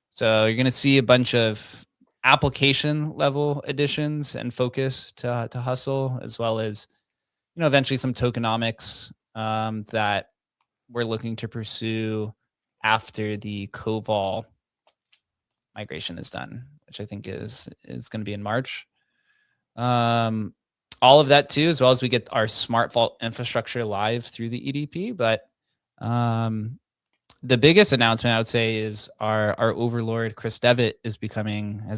A: So you're going to see a bunch of application level additions and focus to Hustle, as well as eventually some tokenomics that we're looking to pursue after the Koval migration is done, which I think is going to be in March. All of that too, as well as we get our Smart Vault infrastructure live through the EDP. But the biggest announcement I would say is our overlord, Chris Devitt, has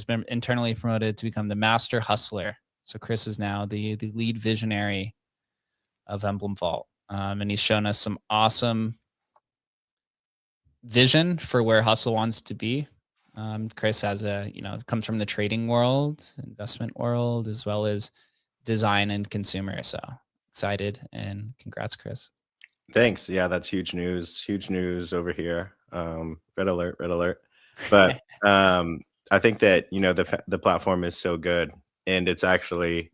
A: been internally promoted to become the master hustler. So Chris is now the lead visionary of Emblem Vault. And he's shown us some awesome vision for where Hustle wants to be. Chris has comes from the trading world, investment world, as well as design and consumer. So excited, and congrats, Chris.
C: Thanks. Yeah, that's huge news. Huge news over here. Red alert. But I think that, you know, the platform is so good, and it's actually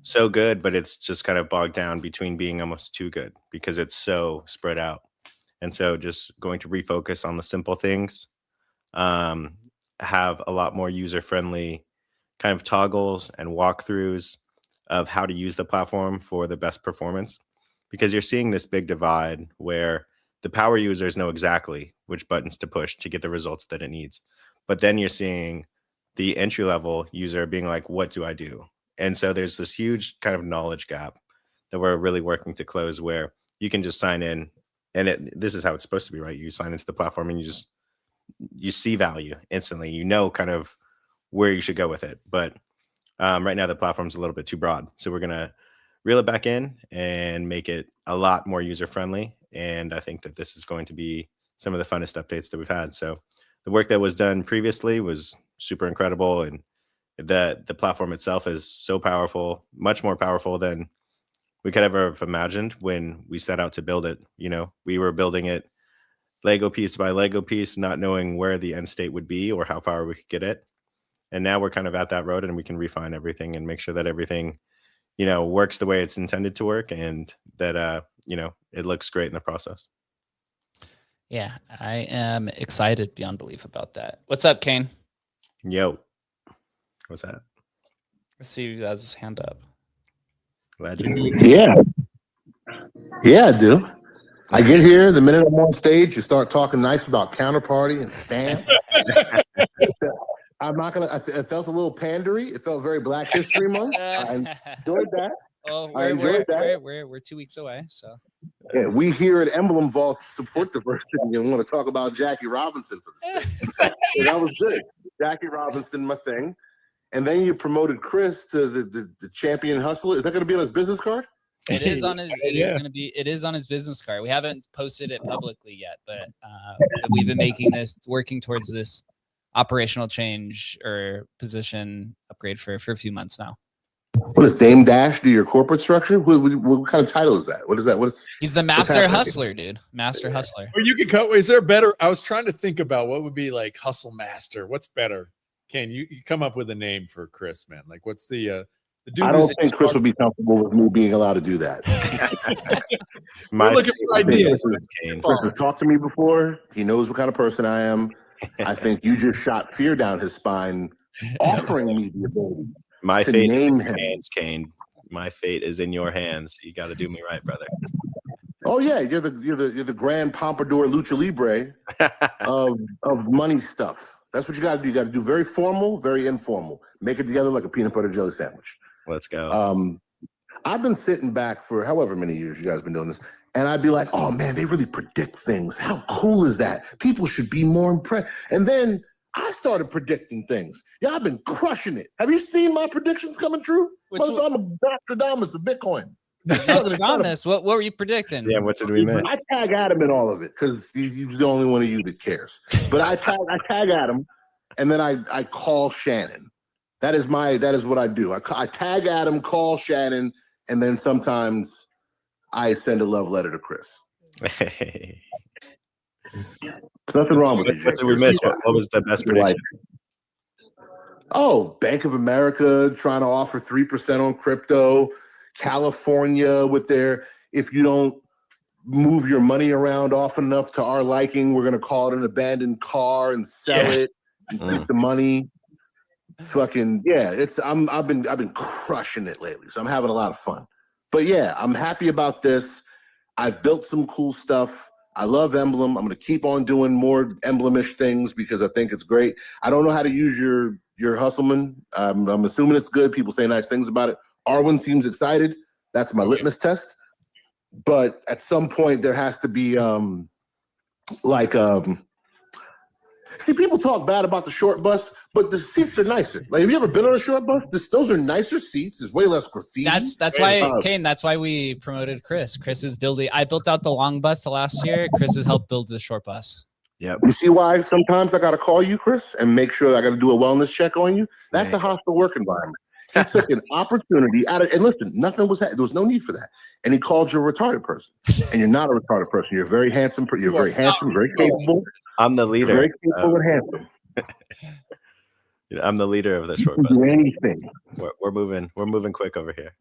C: so good, but it's just kind of bogged down between being almost too good because it's so spread out. And so just going to refocus on the simple things, have a lot more user-friendly kind of toggles and walkthroughs of how to use the platform for the best performance, because you're seeing this big divide where the power users know exactly which buttons to push to get the results that it needs. But then you're seeing the entry level user being like, what do I do? And so there's this huge kind of knowledge gap that we're really working to close, where you can just sign in, and this is how it's supposed to be, right? You sign into the platform and you see value instantly. You know kind of where you should go with it. But right now the platform's a little bit too broad. So we're going to reel it back in and make it a lot more user-friendly. And I think that this is going to be some of the funnest updates that we've had. So the work that was done previously was super incredible. And the platform itself is so powerful, much more powerful than we could ever have imagined when we set out to build it. You know, we were building it Lego piece by Lego piece, not knowing where the end state would be or how far we could get it. And now we're kind of at that road, and we can refine everything and make sure that everything, you know, works the way it's intended to work, and that, you know, it looks great in the process.
A: Yeah, I am excited beyond belief about that. What's up, Kane?
C: Yo, what's that?
A: Let's see who has his hand up.
C: Legend.
D: Yeah. Yeah, I do. I get here, the minute I'm on stage, you start talking nice about Counterparty and Stamp. I'm not gonna. It felt a little pandery. It felt very Black History Month. I enjoyed that.
A: Oh,
D: I enjoyed that.
A: We're 2 weeks away, so
D: Yeah, we here at Emblem Vault support diversity and want to talk about Jackie Robinson for the space. So that was good. Jackie Robinson, my thing. And then you promoted Chris to the champion hustler. Is that going to be on his business card?
A: it is on his. It
B: Yeah.
A: is going to be. It is on his business card. We haven't posted it publicly yet, but we've been making this, working towards this operational change or position upgrade for a few months now.
D: What does Dame Dash do your corporate structure? What kind of title is that? What is that?
A: He's the master hustler, dude. Master hustler.
B: Or you could cut. Is there better? I was trying to think about what would be like hustle master. What's better? Ken, you come up with a name for Chris, man. Like, what's the dude?
D: I don't think Chris would be comfortable with me being allowed to do that.
B: We're looking for ideas.
C: Kane.
D: Chris has talked to me before. He knows what kind of person I am. I think you just shot fear down his spine, offering me the ability.
C: My
D: to
C: fate is in
D: name
C: your
D: him.
C: hands, Kane. My fate is in your hands. You got to do me right, brother.
D: Oh yeah, you're the grand pompadour lucha libre of money stuff. That's what you got to do. You got to do very formal, very informal. Make it together like a peanut butter jelly sandwich.
C: Let's go.
D: I've been sitting back for however many years you guys been doing this, and I'd be like, oh man, they really predict things. How cool is that? People should be more impressed. And then I started predicting things. Y'all been crushing it. Have you seen my predictions coming true? Well, I'm a Nostradamus of Bitcoin.
A: Nostradamus, what were you predicting?
C: Yeah, what did we miss?
D: I tag Adam in all of it because he's the only one of you that cares. But I tag Adam, and then I call Shannon. That is what I do. I tag Adam, call Shannon, and then sometimes I send a love letter to Chris.
C: Hey.
D: There's nothing wrong with it.
C: What did we miss? What was the best prediction?
D: Oh, Bank of America trying to offer 3% on crypto. California with their, if you don't move your money around often enough to our liking, we're going to call it an abandoned car and sell it and get the money. Fucking yeah, I've been crushing it lately, so I'm having a lot of fun. But yeah, I'm happy about this. I've built some cool stuff. I love Emblem. I'm going to keep on doing more Emblem-ish things because I think it's great. I don't know how to use your Hustleman. I'm assuming it's good. People say nice things about it. Arwen seems excited. That's my litmus test. But at some point, there has to be see, people talk bad about the short bus, but the seats are nicer. Like, have you ever been on a short bus? Those are nicer seats. There's way less graffiti.
A: That's why, Kane, that's why we promoted Chris. Chris is building. I built out the long bus the last year. Chris has helped build the short bus.
C: Yep.
D: You see why sometimes I got to call you, Chris, and make sure I got to do a wellness check on you? That's a hostile work environment. He took an opportunity out of, and listen, nothing was, there was no need for that. And he called you a retarded person. And you're not a retarded person. You're very handsome. You're very handsome, very capable.
C: I'm the
D: You're
C: leader.
D: very capable and handsome.
C: I'm the leader of the
D: You
C: short
D: can
C: bus.
D: do anything.
C: We're moving quick over here.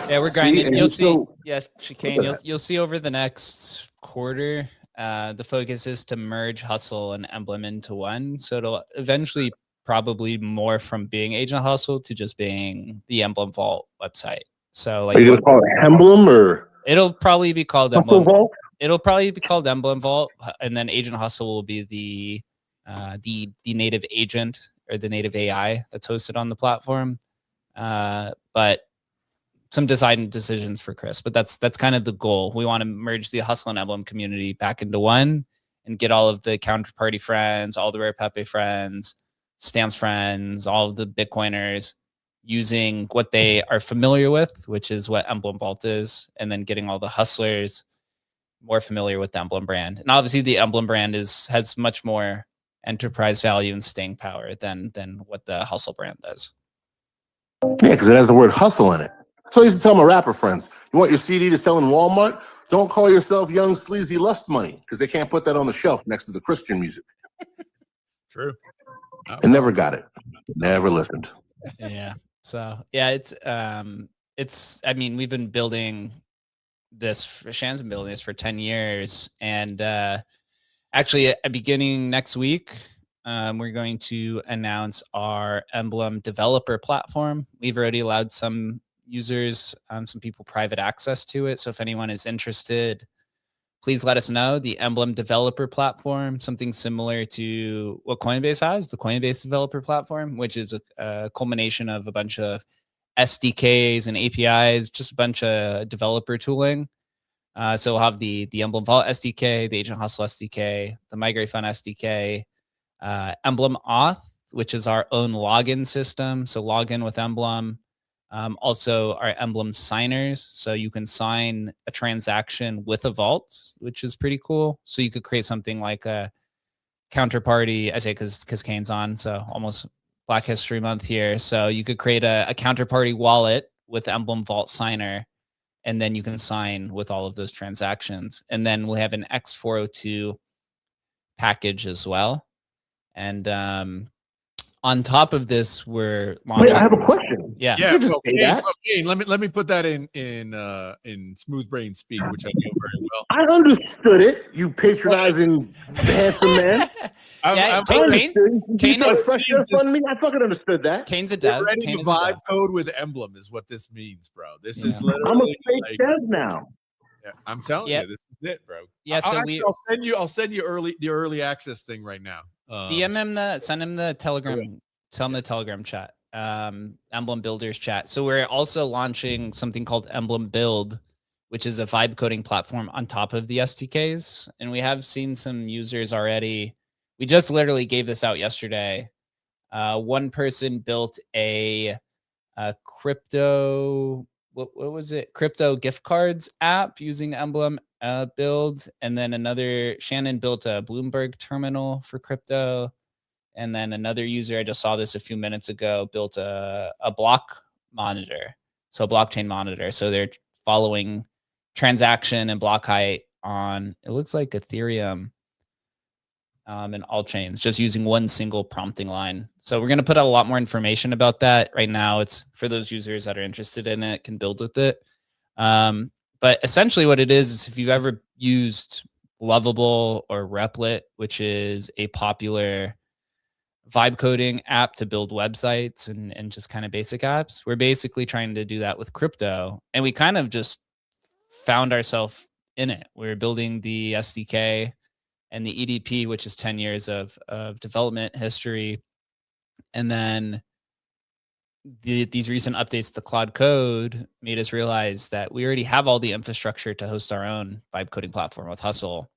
A: Yeah, we're grinding.
D: and
A: You'll see.
D: so-
A: Yes, Chicane.
D: Look at
A: You'll see over the next quarter. The focus is to merge Hustle and Emblem into one. So it'll eventually probably more from being Agent Hustle to just being the Emblem Vault website. So like
D: Are you going to call it Emblem or
A: it'll probably be called
D: Hustle
A: Emblem.
D: Vault?
A: It'll probably be called Emblem Vault, and then Agent Hustle will be the native agent or the native AI that's hosted on the platform. But some design decisions for Chris, but that's kind of the goal. We want to merge the Hustle and Emblem community back into one and get all of the counterparty friends, all the Rare Pepe friends, Stamps friends, all of the Bitcoiners using what they are familiar with, which is what Emblem Vault is, and then getting all the hustlers more familiar with the Emblem brand. And obviously the Emblem brand has much more enterprise value and staying power than what the Hustle brand does.
D: Yeah, because it has the word hustle in it. So I used to tell my rapper friends, you want your CD to sell in Walmart? Don't call yourself Young Sleazy Lust Money, because they can't put that on the shelf next to the Christian music.
B: True.
D: And never got it. Never listened.
A: Yeah. So yeah, it's I mean, we've been building this, Shan's been building this for 10 years. And actually beginning next week, we're going to announce our Emblem developer platform. We've already allowed some users, some people private access to it. So if anyone is interested, please let us know. The Emblem developer platform, something similar to what Coinbase has, the Coinbase developer platform, which is a culmination of a bunch of SDKs and APIs, just a bunch of developer tooling. So we'll have the Emblem Vault SDK, the Agent Hustle SDK, the Migrate Fund SDK, Emblem Auth, which is our own login system. So log in with Emblem. Also our Emblem signers. So you can sign a transaction with a vault, which is pretty cool. So you could create something like a counterparty. I say because Kane's on, so almost Black History Month here. So you could create a counterparty wallet with Emblem Vault signer, and then you can sign with all of those transactions. And then we'll have an X402 package as well. And on top of this, we're launching.
D: Wait, I have a question.
A: Yeah.
D: You could just say
B: Kane,
D: that.
B: Kane, let me put that in smooth brain speak, which I know very well.
D: I understood it, you patronizing handsome man.
A: Yeah,
B: I'm
A: Kane-
B: ready-
D: You
A: Kane
D: try to
A: is-
D: fresh air fund me? I fucking understood that.
A: Kane's a
B: we're
A: dev.
B: ready
A: Kane
B: to
A: is a dev.
B: vibe code with Emblem is what this means, bro. This is
A: Yeah.
D: I'm a
B: literally
D: fake
B: like,
D: dev now.
B: yeah, I'm telling
A: Yep.
B: you, this is it, bro.
A: Yeah, so
B: Actually, I'll send you the early access thing right now.
A: DM him send him the Telegram, tell him the Telegram chat, Emblem Builders chat. So we're also launching something called Emblem Build, which is a vibe coding platform on top of the SDKs. And we have seen some users already. We just literally gave this out yesterday. One person built a crypto, what was it? Crypto gift cards app using Emblem Build. And then Shannon built a Bloomberg terminal for crypto. And then another user, I just saw this a few minutes ago, built a block monitor. So a blockchain monitor. So they're following transaction and block height on, it looks like Ethereum and all chains, just using one single prompting line. So we're going to put out a lot more information about that. Right now, it's for those users that are interested in it, can build with it. But essentially what it is if you've ever used Lovable or Replit, which is a popular vibe coding app to build websites and just kind of basic apps, we're basically trying to do that with crypto. And we kind of just found ourselves in it. We're building the SDK and the EDP, which is 10 years of development history. And then these recent updates to Claude Code made us realize that we already have all the infrastructure to host our own vibe coding platform with Hustle.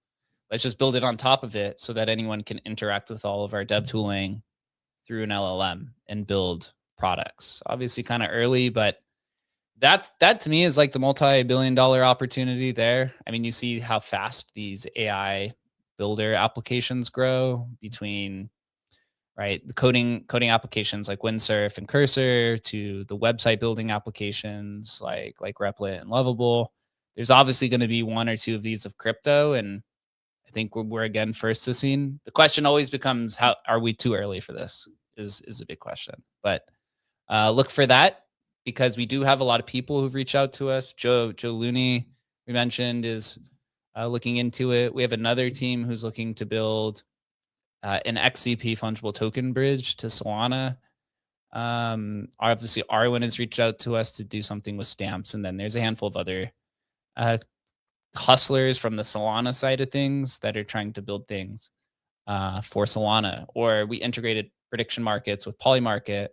A: Let's just build it on top of it so that anyone can interact with all of our dev tooling through an LLM and build products. Obviously kind of early, but that to me is like the multi-billion-dollar opportunity there. I mean, you see how fast these AI builder applications grow between right? The coding applications like Windsurf and Cursor to the website building applications like Replit and Lovable. There's obviously going to be one or two of these of crypto, and I think we're again first to scene. The question always becomes, how are we too early for this? Is a big question. But look for that, because we do have a lot of people who've reached out to us. Joe Looney, we mentioned, is looking into it. We have another team who's looking to build an XCP fungible token bridge to Solana. Obviously, Arwen has reached out to us to do something with stamps, and then there's a handful of other hustlers from the Solana side of things that are trying to build things for Solana. Or we integrated prediction markets with Polymarket,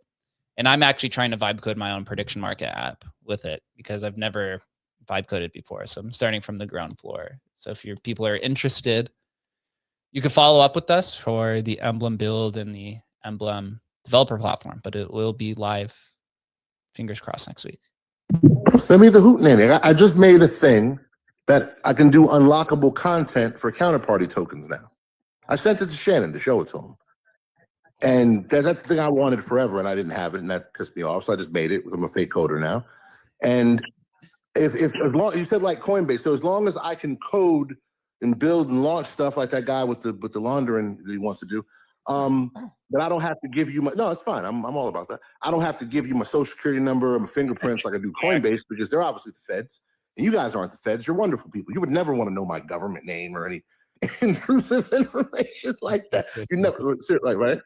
A: and I'm actually trying to vibe code my own prediction market app with it because I've never vibe coded before. So I'm starting from the ground floor. So if your people are interested, you can follow up with us for the Emblem build and the Emblem developer platform, but it will be live, fingers crossed, next week.
D: Send me the hootenanny. I just made a thing that I can do unlockable content for counterparty tokens now. I sent it to Shannon to show it to him. And that's the thing I wanted forever, and I didn't have it, and that pissed me off. So I just made it. I'm a fake coder now. And if as long, you said like Coinbase, so as long as I can code and build and launch stuff like that guy with the laundering that he wants to do, but I don't have to give you my, no, it's fine. I'm all about that. I don't have to give you my social security number or my fingerprints like I do Coinbase, because they're obviously the feds. And you guys aren't the feds. You're wonderful people. You would never want to know my government name or any intrusive information like that. You never, like, right?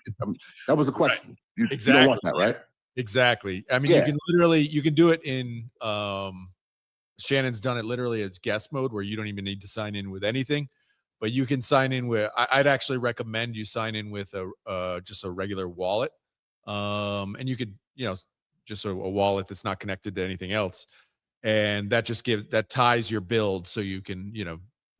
D: That was a question. You don't want that, right?
B: Exactly. I mean,
D: Yeah.
B: you can do it in, Shannon's done it literally as guest mode, where you don't even need to sign in with anything, but you can sign in with, I'd actually recommend you sign in with just a regular wallet. And you could, just a wallet that's not connected to anything else. And that just that ties your build, so you can,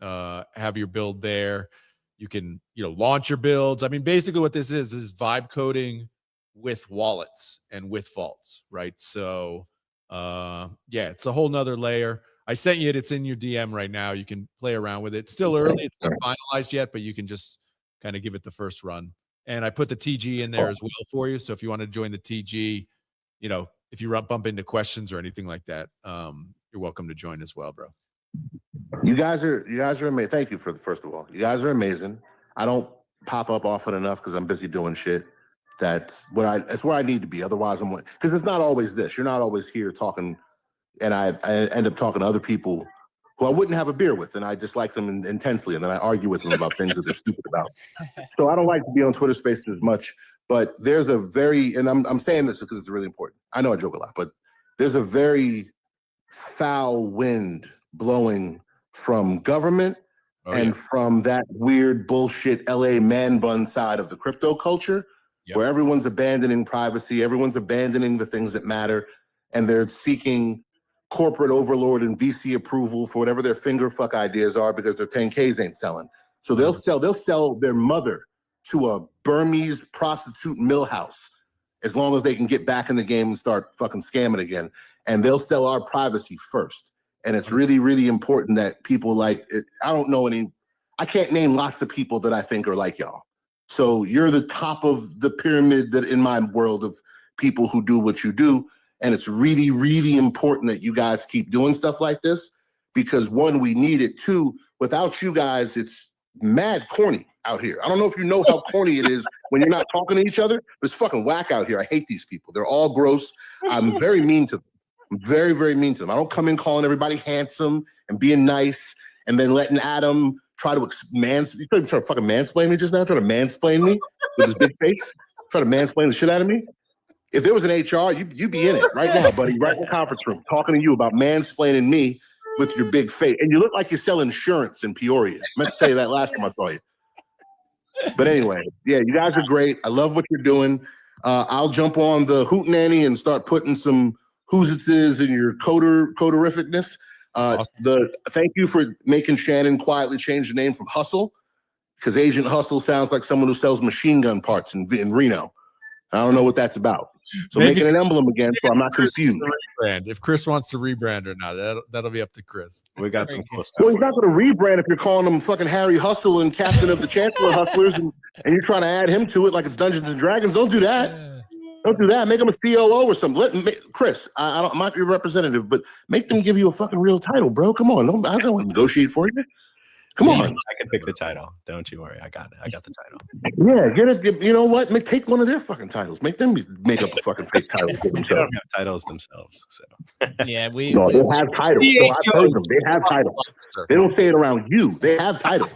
B: have your build there. You can, launch your builds. I mean, basically what this is vibe coding with wallets and with vaults, right? So, yeah, it's a whole nother layer. I sent you it. It's in your DM right now. You can play around with it. It's still early. It's not finalized yet, but you can just kind of give it the first run. And I put the TG in there as well for you. So if you want to join the TG, if you bump into questions or anything like that, you're welcome to join as well, bro.
D: You guys are amazing. Thank you first of all. You guys are amazing. I don't pop up often enough because I'm busy doing shit. That's where I need to be. Otherwise, because it's not always this. You're not always here talking, and I end up talking to other people who I wouldn't have a beer with, and I dislike them intensely, and then I argue with them about things that they're stupid about. So I don't like to be on Twitter Spaces as much. But there's a very, and I'm saying this because it's really important. I know I joke a lot, but there's a very foul wind blowing from government and from that weird bullshit LA man bun side of the crypto culture, where everyone's abandoning privacy, everyone's abandoning the things that matter, and they're seeking corporate overlord and VC approval for whatever their finger fuck ideas are, because their 10Ks ain't selling. So they'll sell their mother to a Burmese prostitute mill house as long as they can get back in the game and start fucking scamming again. And they'll sell our privacy first. And it's really, really important that people like it. I can't name lots of people that I think are like y'all. So you're the top of the pyramid that in my world of people who do what you do. And it's really, really important that you guys keep doing stuff like this, because one, we need it. Two, without you guys, it's mad corny out here. I don't know if you know how corny it is when you're not talking to each other, but it's fucking whack out here. I hate these people. They're all gross. I'm very mean to them. I'm very, very mean to them. I don't come in calling everybody handsome and being nice and then letting Adam try to you try to fucking mansplain me just now? Try to mansplain me with his big face? Try to mansplain the shit out of me? If there was an HR, you'd be in it right now, buddy, right in the conference room, talking to you about mansplaining me with your big face. And you look like you sell insurance in Peoria. I meant to tell you that last time I saw you. But anyway, yeah, you guys are great. I love what you're doing. I'll jump on the hootenanny and start putting some who's in your coderificness. Awesome. Thank you for making Shannon quietly change the name from Hustle, because Agent Hustle sounds like someone who sells machine gun parts in Reno. I don't know what that's about. So
B: Maybe-
D: making an emblem again, so I'm not
B: Chris
D: confused.
B: wants to rebrand. If Chris wants to rebrand or not, that'll be up to Chris.
C: We got some cool
D: Well,
C: stuff.
D: he's not going to rebrand if you're calling him fucking Harry Hustle and captain of the Chancellor Hustlers, and you're trying to add him to it like it's Dungeons and Dragons. Don't do that. Don't do that. Make him a COO or something. Chris, I might be a representative, but make them give you a fucking real title, bro. Come on. I don't want to negotiate for you. Come on.
C: I can pick the title. Don't you worry. I got it. I got the title.
D: Yeah, get it. You know what? Take one of their fucking titles. Make them make up a fucking fake title for
C: They don't
D: themselves.
C: have titles themselves. So
A: Yeah, we
D: No, they have titles. So I've heard them. They have titles. They don't say it around you. They have titles.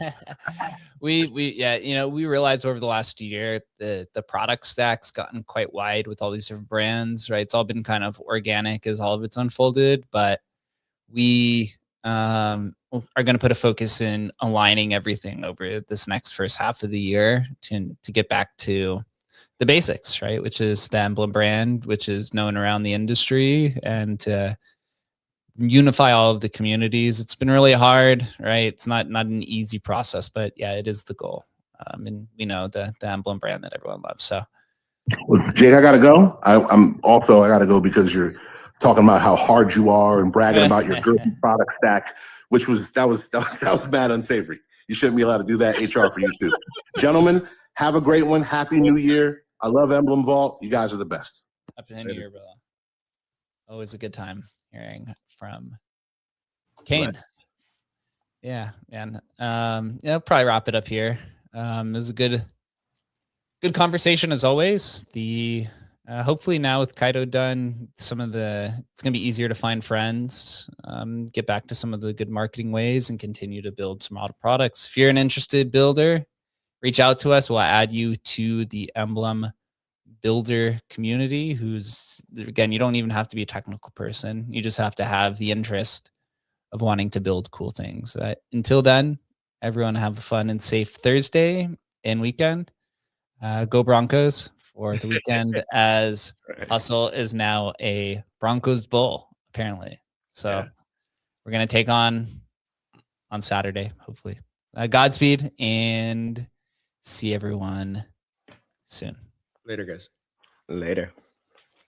A: we we realized over the last year the product stack's gotten quite wide with all these different brands, right? It's all been kind of organic as all of it's unfolded, but we are going to put a focus in aligning everything over this next first half of the year to get back to the basics, right? Which is the emblem brand, which is known around the industry, and to unify all of the communities. It's been really hard, right? It's not an easy process, but yeah, it is the goal. And we know the emblem brand that everyone loves. So
D: Well, Jake, I gotta go. I gotta go because you're talking about how hard you are and bragging about your good product stack, which was that was mad unsavory. You shouldn't be allowed to do that. HR for you too, gentlemen. Have a great one. Happy New Year. I love Emblem Vault. You guys are the best.
A: Happy New Year, brother. Always a good time hearing from Kane.
C: Right.
A: Yeah, man. Yeah, probably wrap it up here. It was a good conversation as always. The hopefully now with Kaido done, it's gonna be easier to find friends, get back to some of the good marketing ways, and continue to build some auto products. If you're an interested builder, reach out to us. We'll add you to the Emblem builder community. Who's, again, you don't even have to be a technical person. You just have to have the interest of wanting to build cool things. Until then, everyone have a fun and safe Thursday and weekend. Go Broncos for the weekend, as
C: right.
A: Hustle is now a Broncos Bowl, apparently. So
C: Yeah.
A: we're going to take on Saturday, hopefully. Godspeed, and see everyone soon.
B: Later, guys.
C: Later.